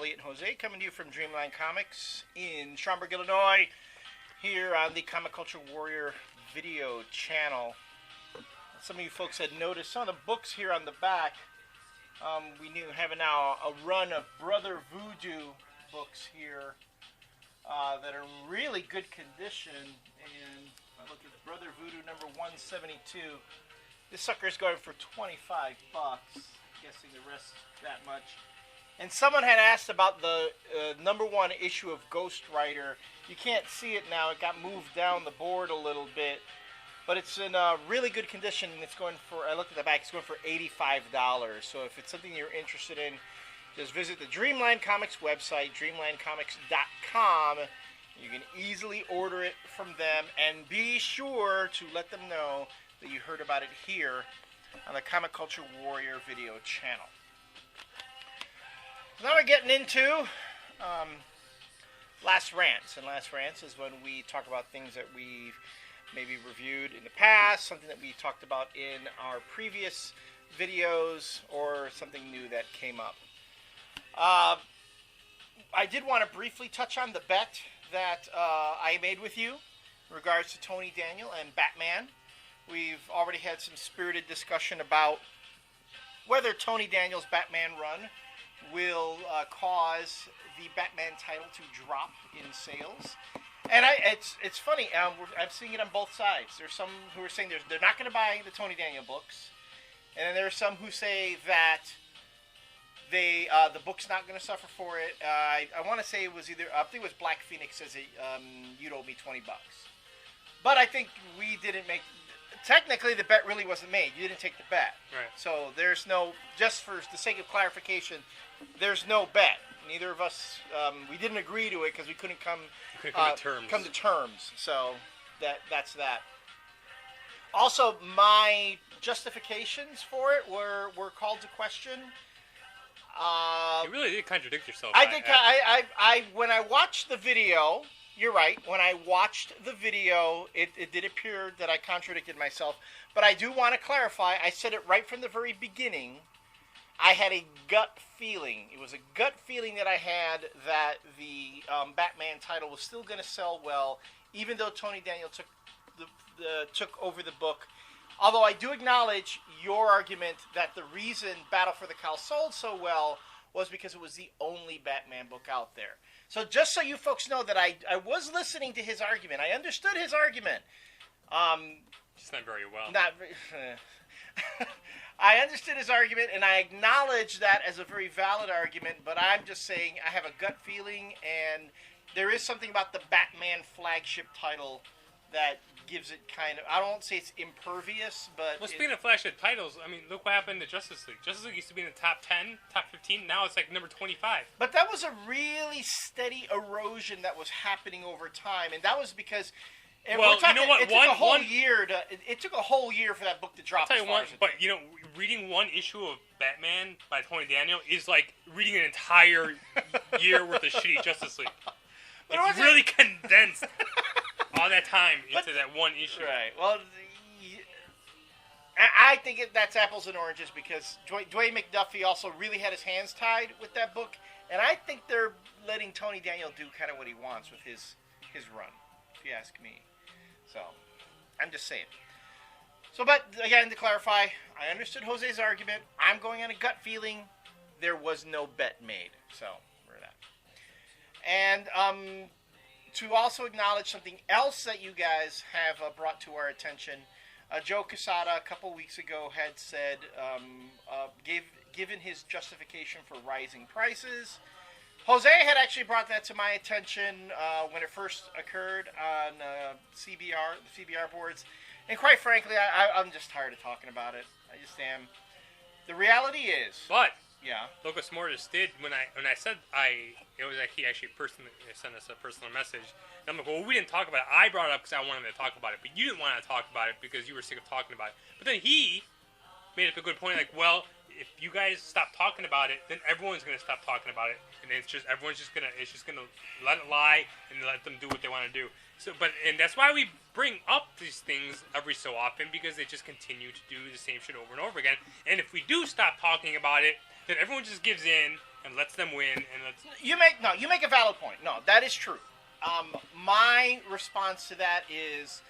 Elliot and Jose, coming to you from Dreamline Comics in Schaumburg, Illinois, here on the Comic Culture Warrior video channel. Some of you folks had noticed some of the books here on the back. We have now a run of Brother Voodoo books here that are in really good condition. And I look at Brother Voodoo number 172. This sucker is going for $25. Guessing the rest that much. And someone had asked about the number one issue of Ghost Rider. You can't see it now. It got moved down the board a little bit. But it's in really good condition. And it's going for, I looked at the back, it's going for $85. So if it's something you're interested in, just visit the Dreamline Comics website, dreamlinecomics.com. You can easily order it from them. And be sure to let them know that you heard about it here on the Comic Culture Warrior video channel. Now we're getting into Last Rants. And Last Rants is when we talk about things that we've maybe reviewed in the past, something that we talked about in our previous videos, or something new that came up. I did want to briefly touch on the bet that I made with you in regards to Tony Daniel and Batman. We've already had some spirited discussion about whether Tony Daniel's Batman run will cause the Batman title to drop in sales. And it's funny, I'm seeing it on both sides. There's some who are saying they're not going to buy the Tony Daniel books. And then there are some who say that the book's not going to suffer for it. I want to say it was either, I think it was Black Phoenix says you'd owe me $20. But I think we didn't make... Technically, the bet really wasn't made. You didn't take the bet. Right. So there's no, just for the sake of clarification, there's no bet. Neither of us, we didn't agree to it because we couldn't come to terms. So that's that. Also, my justifications for it were called to question. You really did contradict yourself. I did. When I watched the video. You're right. When I watched the video, it did appear that I contradicted myself. But I do want to clarify. I said it right from the very beginning. I had a gut feeling. It was a gut feeling that I had that the Batman title was still going to sell well, even though Tony Daniel took over the book. Although I do acknowledge your argument that the reason Battle for the Cowl sold so well was because it was the only Batman book out there. So just so you folks know that I was listening to his argument. I understood his argument. It's not very well. I understood his argument, and I acknowledge that as a very valid argument, but I'm just saying I have a gut feeling, and there is something about the Batman flagship title that gives it kind of, I don't say it's impervious, but... Well, speaking of flagship titles, I mean, look what happened to Justice League. Justice League used to be in the top 10, top 15, now it's like number 25. But that was a really steady erosion that was happening over time, and that was because... And well, you know what? It took a whole year for that book to drop. I'll tell you one, but you know, reading one issue of Batman by Tony Daniel is like reading an entire year worth of shitty Justice League. It's really condensed all that time into that one issue. Right. Well, I think that's apples and oranges because Dwayne McDuffie also really had his hands tied with that book, and I think they're letting Tony Daniel do kind of what he wants with his run, if you ask me. So, I'm just saying. So, but again, to clarify, I understood Jose's argument. I'm going on a gut feeling. There was no bet made. So, we're that. And to also acknowledge something else that you guys have brought to our attention, Joe Quesada a couple weeks ago had said, given his justification for rising prices. Jose had actually brought that to my attention when it first occurred on the CBR boards. And quite frankly, I'm just tired of talking about it. I just am. The reality is... But, yeah. Locus Mortis did, when I said it was like he actually personally sent us a personal message. And I'm like, well, we didn't talk about it. I brought it up because I wanted to talk about it. But you didn't want to talk about it because you were sick of talking about it. But then he made up a good point, like, well... if you guys stop talking about it, then everyone's gonna stop talking about it, and everyone's just gonna let it lie and let them do what they want to do. So, and that's why we bring up these things every so often, because they just continue to do the same shit over and over again. And if we do stop talking about it, then everyone just gives in and lets them win. You make a valid point. No, that is true. My response to that is,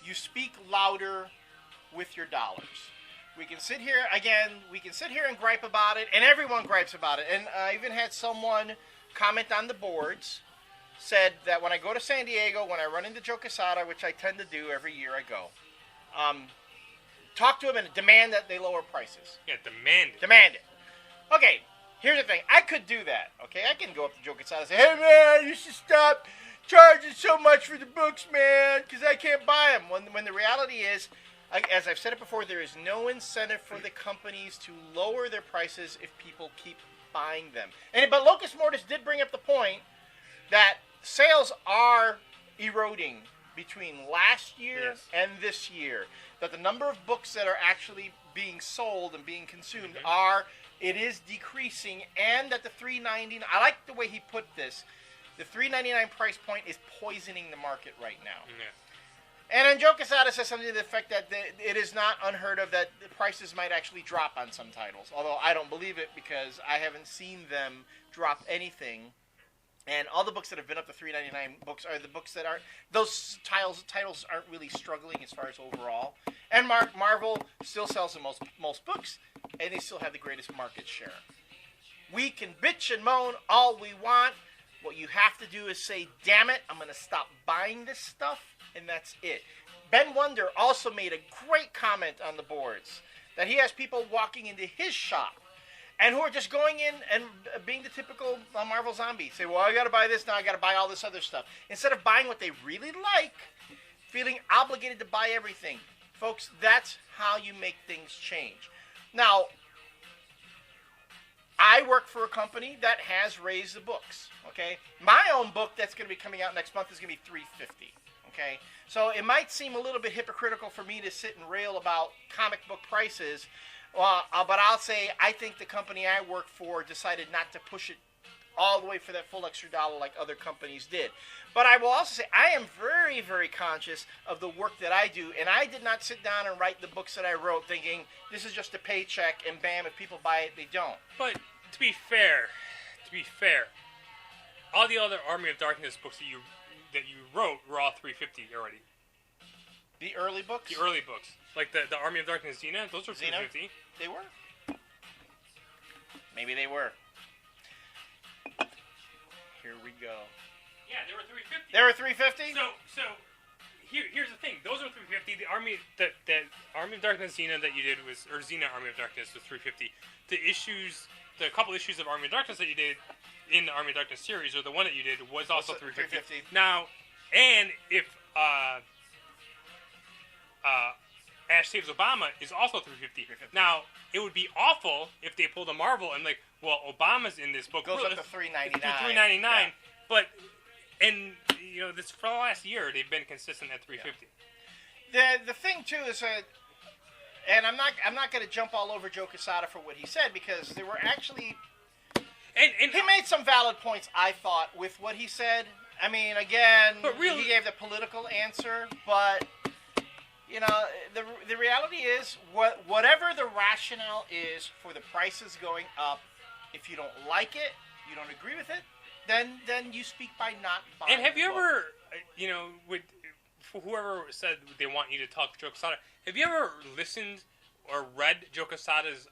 you speak louder with your dollars. We can sit here and gripe about it, and everyone gripes about it. And I even had someone comment on the boards, said that when I go to San Diego, when I run into Joe Quesada, which I tend to do every year I go, talk to him and demand that they lower prices. Yeah, demand it. Demand it. Okay, here's the thing. I could do that. Okay, I can go up to Joe Quesada and say, hey, man, you should stop charging so much for the books, man, because I can't buy them. When the reality is, as I've said it before, there is no incentive for the companies to lower their prices if people keep buying them. But Locus Mortis did bring up the point that sales are eroding between last year and this year. That the number of books that are actually being sold and being consumed is decreasing, and that the $3.99, I like the way he put this, the $3.99 price point is poisoning the market right now. Yeah. And then Joe Quesada says something to the effect that it is not unheard of that the prices might actually drop on some titles. Although I don't believe it, because I haven't seen them drop anything. And all the books that have been up to $3.99 books are the books that aren't, those titles aren't really struggling as far as overall. And Marvel still sells the most books, and they still have the greatest market share. We can bitch and moan all we want. What you have to do is say, damn it, I'm going to stop buying this stuff. And that's it. Ben Wonder also made a great comment on the boards that he has people walking into his shop and who are just going in and being the typical Marvel zombie. Say, well, I got to buy this now. I got to buy all this other stuff. Instead of buying what they really like, feeling obligated to buy everything. Folks, that's how you make things change. Now, I work for a company that has raised the books. Okay, my own book that's going to be coming out next month is going to be $3.50. Okay, so it might seem a little bit hypocritical for me to sit and rail about comic book prices, but I'll say I think the company I work for decided not to push it all the way for that full extra dollar like other companies did. But I will also say I am very, very conscious of the work that I do, and I did not sit down and write the books that I wrote thinking this is just a paycheck and bam, if people buy it, they don't. But to be fair, all the other Army of Darkness books that you wrote were all $3.50 already. The early books? The early books. Like the Army of Darkness Xena, those were $3.50. They were? Maybe they were. Here we go. Yeah, they were $3.50. They were $3.50? So here's the thing. Those were $3.50. The Army of Darkness Xena that you did or Xena Army of Darkness was $3.50. The couple issues of Army of Darkness that you did in the Army of Darkness series, or the one that you did, was also $3.50. Now, and if Ash Saves Obama is also $3.50. Now, it would be awful if they pulled a Marvel and like, well, Obama's in this book. Goes up to $3.99. $3.99. Yeah. But, and you know, this for the last year they've been consistent at $3.50. Yeah. The thing too is that, and I'm not going to jump all over Joe Quesada for what he said, because there were actually, and he made some valid points, I thought, with what he said. I mean, again, he gave the political answer, but you know, the reality is, whatever the rationale is for the prices going up, if you don't like it, you don't agree with it, then you speak by not buying. And have you ever, you know, with whoever said they want you to talk to Joe Quesada, have you ever listened or read Joe Quesada's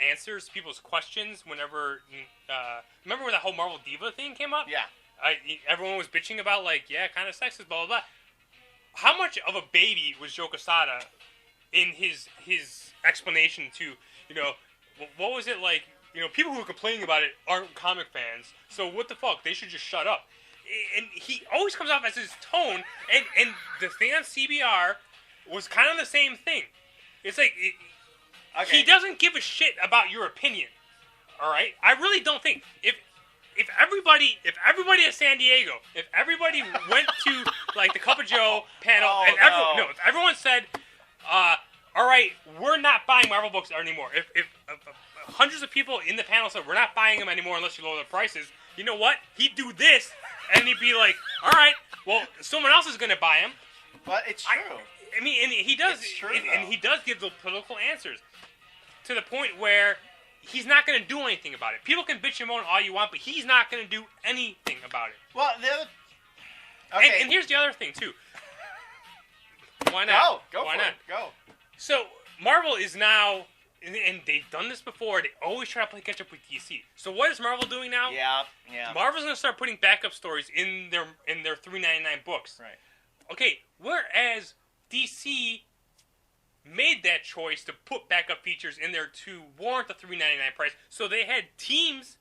answers to people's questions whenever, remember when that whole Marvel Diva thing came up? Yeah. Everyone was bitching about, like, yeah, kind of sexist, blah, blah, blah. How much of a baby was Joe Quesada in his explanation to, you know, what was it like, you know, people who are complaining about it aren't comic fans, so what the fuck, they should just shut up. And he always comes off as his tone, and the thing on CBR was kind of the same thing. It's like, he doesn't give a shit about your opinion, all right? I really don't think, if everybody at San Diego, if everybody went to like the Cup of Joe panel, if everyone said, all right, we're not buying Marvel books anymore. If hundreds of people in the panel said we're not buying them anymore unless you lower the prices, you know what? He'd do this, and he'd be like, all right, well, someone else is going to buy them. But it's true. I mean, and he does, It's true, and he does give the political answers to the point where he's not going to do anything about it. People can bitch and moan all you want, but he's not going to do anything about it. Well, the other... Okay. And here's the other thing, too. Why not? Go Why for not? it. Go. So, Marvel is now, and they've done this before, they always try to play catch up with DC. So what is Marvel doing now? Yeah. Marvel's going to start putting backup stories in their $3.99 books. Right. Okay, whereas DC made that choice to put backup features in there to warrant the $3.99 price. So they've had teams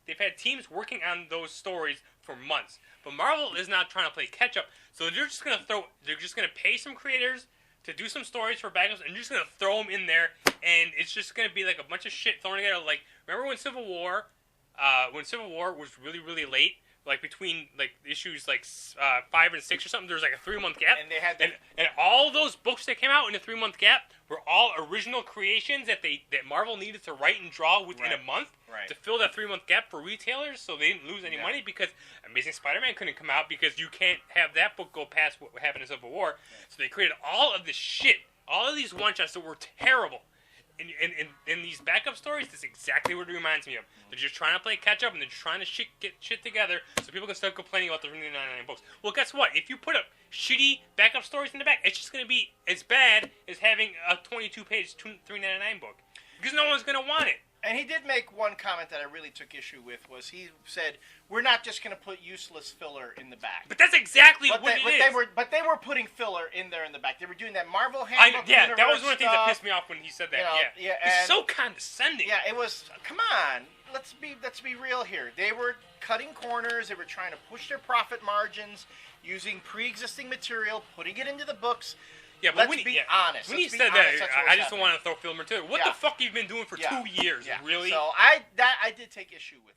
working on those stories for months. But Marvel is not trying to play catch up. So they're just going to pay some creators to do some stories for backups, and you're just going to throw them in there, and it's just going to be like a bunch of shit thrown together. Like, remember when Civil War was really, really late? Like, between, like, issues, like, 5 and 6 or something, there was, like, a 3-month gap. And they had and all those books that came out in the 3-month gap were all original creations that Marvel needed to write and draw within a month to fill that 3-month gap for retailers, so they didn't lose any money, because Amazing Spider-Man couldn't come out because you can't have that book go past what happened in Civil War. So they created all of this shit, all of these one-shots that were terrible. In these backup stories, that's exactly what it reminds me of. They're just trying to play catch up, and they're just trying to get shit together so people can start complaining about the $3.99 books. Well, guess what? If you put up shitty backup stories in the back, it's just going to be as bad as having a 22-page $3.99 book, because no one's going to want it. And he did make one comment that I really took issue with, was he said, we're not just going to put useless filler in the back. But that's exactly what it is. They were putting filler in there in the back. They were doing that Marvel Handbook that was one of the things that stuff. pissed me off when he said that. It's so condescending. Yeah, it was, come on, let's be real here. They were cutting corners. They were trying to push their profit margins, using pre-existing material, putting it into the books. Yeah, but let's be honest. When he said that, I just don't want to throw filler to it. What the fuck have you been doing for 2 years? Yeah. Really? So I did take issue with